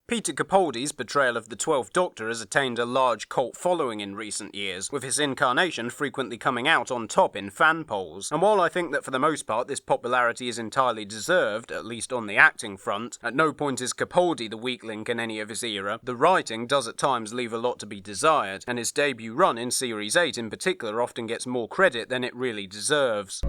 Peter Capaldi's portrayal of the 12th Doctor has attained a large cult following in recent years, with his incarnation frequently coming out on top in fan polls. And while I think that for the most part this popularity is entirely deserved, at least on the acting front, at no point is Capaldi the weak link in any of his era, the writing does at times leave a lot to be desired, and his debut run in Series 8 in particular often gets more credit than it really deserves.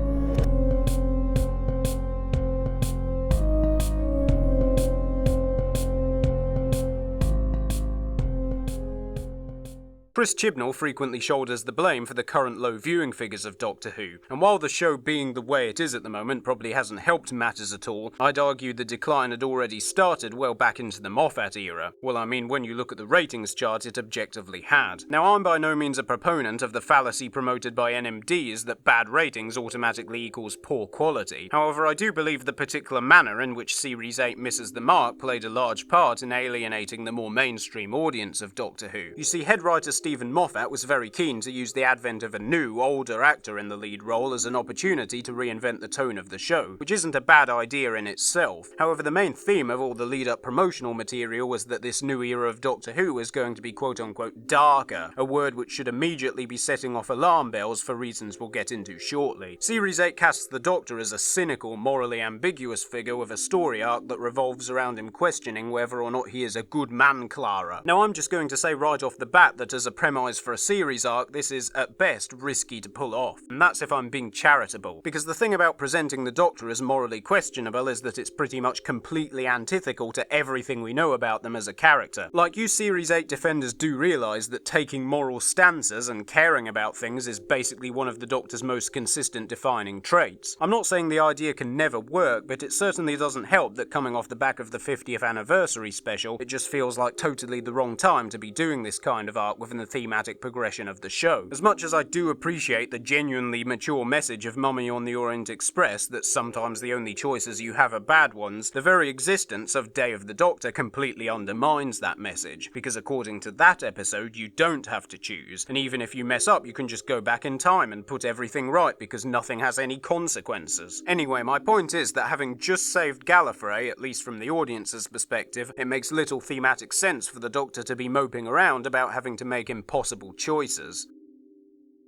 Chris Chibnall frequently shoulders the blame for the current low viewing figures of Doctor Who, and while the show being the way it is at the moment probably hasn't helped matters at all, I'd argue the decline had already started well back into the Moffat era. Well, I mean, when you look at the ratings chart, it objectively had. Now, I'm by no means a proponent of the fallacy promoted by NMDs that bad ratings automatically equals poor quality. However, I do believe the particular manner in which Series 8 misses the mark played a large part in alienating the more mainstream audience of Doctor Who. You see, head writer Steven Moffat was very keen to use the advent of a new, older actor in the lead role as an opportunity to reinvent the tone of the show, which isn't a bad idea in itself. However, the main theme of all the lead-up promotional material was that this new era of Doctor Who was going to be quote-unquote darker, a word which should immediately be setting off alarm bells for reasons we'll get into shortly. Series 8 casts the Doctor as a cynical, morally ambiguous figure with a story arc that revolves around him questioning whether or not he is a good Man Clara. Now, I'm just going to say right off the bat that as a premise for a series arc, this is, at best, risky to pull off. And that's if I'm being charitable. Because the thing about presenting the Doctor as morally questionable is that it's pretty much completely antithetical to everything we know about them as a character. Like, you Series 8 defenders do realise that taking moral stances and caring about things is basically one of the Doctor's most consistent defining traits. I'm not saying the idea can never work, but it certainly doesn't help that coming off the back of the 50th anniversary special, it just feels like totally the wrong time to be doing this kind of arc within the thematic progression of the show. As much as I do appreciate the genuinely mature message of Mummy on the Orient Express that sometimes the only choices you have are bad ones, the very existence of Day of the Doctor completely undermines that message, because according to that episode you don't have to choose, and even if you mess up you can just go back in time and put everything right because nothing has any consequences. Anyway, my point is that having just saved Gallifrey, at least from the audience's perspective, it makes little thematic sense for the Doctor to be moping around about having to make impossible choices.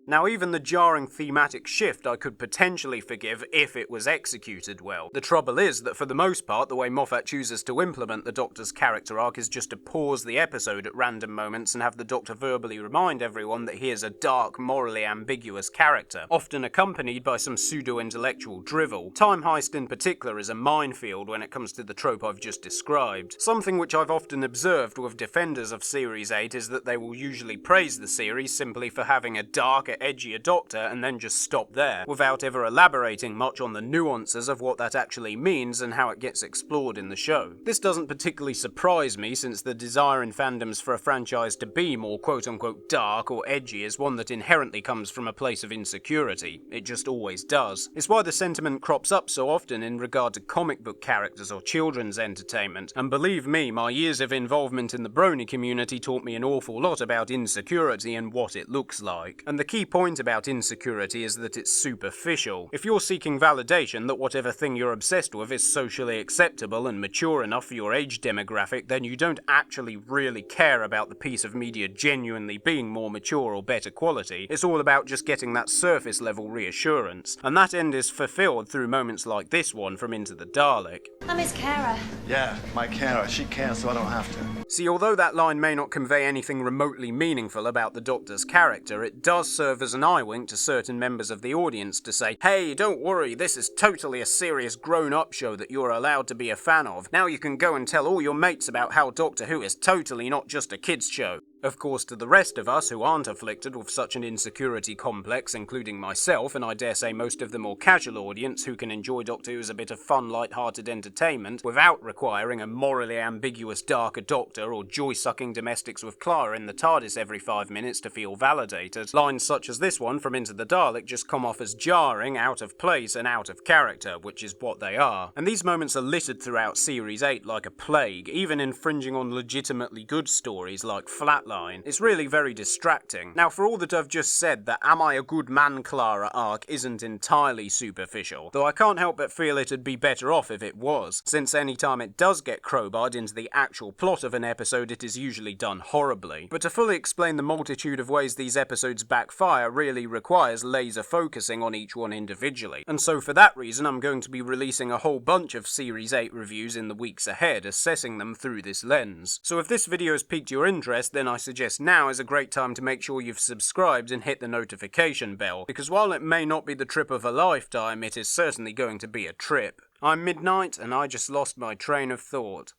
Now, even the jarring thematic shift I could potentially forgive if it was executed well. The trouble is that for the most part, the way Moffat chooses to implement the Doctor's character arc is just to pause the episode at random moments and have the Doctor verbally remind everyone that he is a dark, morally ambiguous character, often accompanied by some pseudo-intellectual drivel. Time Heist in particular is a minefield when it comes to the trope I've just described. Something which I've often observed with defenders of Series 8 is that they will usually praise the series simply for having a darker, edgier Doctor and then just stop there, without ever elaborating much on the nuances of what that actually means and how it gets explored in the show. This doesn't particularly surprise me, since the desire in fandoms for a franchise to be more quote-unquote dark or edgy is one that inherently comes from a place of insecurity. It just always does. It's why the sentiment crops up so often in regard to comic book characters or children's entertainment, and believe me, my years of involvement in the Brony community taught me an awful lot about insecurity and what it looks like. And the key point about insecurity is that it's superficial. If you're seeking validation that whatever thing you're obsessed with is socially acceptable and mature enough for your age demographic, then you don't actually really care about the piece of media genuinely being more mature or better quality. It's all about just getting that surface level reassurance, and that end is fulfilled through moments like this one from Into the Dalek. I'm Miss Clara. Yeah, my Clara. She can, so I don't have to. See, although that line may not convey anything remotely meaningful about the Doctor's character, it does serve as an eye wink to certain members of the audience to say, hey, don't worry, this is totally a serious grown-up show that you're allowed to be a fan of. Now you can go and tell all your mates about how Doctor Who is totally not just a kids' show. Of course, to the rest of us who aren't afflicted with such an insecurity complex, including myself, and I dare say most of the more casual audience who can enjoy Doctor Who as a bit of fun, light-hearted entertainment, without requiring a morally ambiguous darker Doctor or joy-sucking domestics with Clara in the TARDIS every 5 minutes to feel validated, lines such as this one from Into the Dalek just come off as jarring, out of place, and out of character, which is what they are. And these moments are littered throughout Series 8 like a plague, even infringing on legitimately good stories like Flatline plotline. It's really very distracting. Now, for all that I've just said, the Am I a Good Man Clara arc isn't entirely superficial, though I can't help but feel it'd be better off if it was, since any time it does get crowbarred into the actual plot of an episode, it is usually done horribly. But to fully explain the multitude of ways these episodes backfire really requires laser focusing on each one individually, and so for that reason I'm going to be releasing a whole bunch of Series 8 reviews in the weeks ahead, assessing them through this lens. So if this video has piqued your interest, then I suggest now is a great time to make sure you've subscribed and hit the notification bell, because while it may not be the trip of a lifetime, it is certainly going to be a trip. I'm Midnight, and I just lost my train of thought.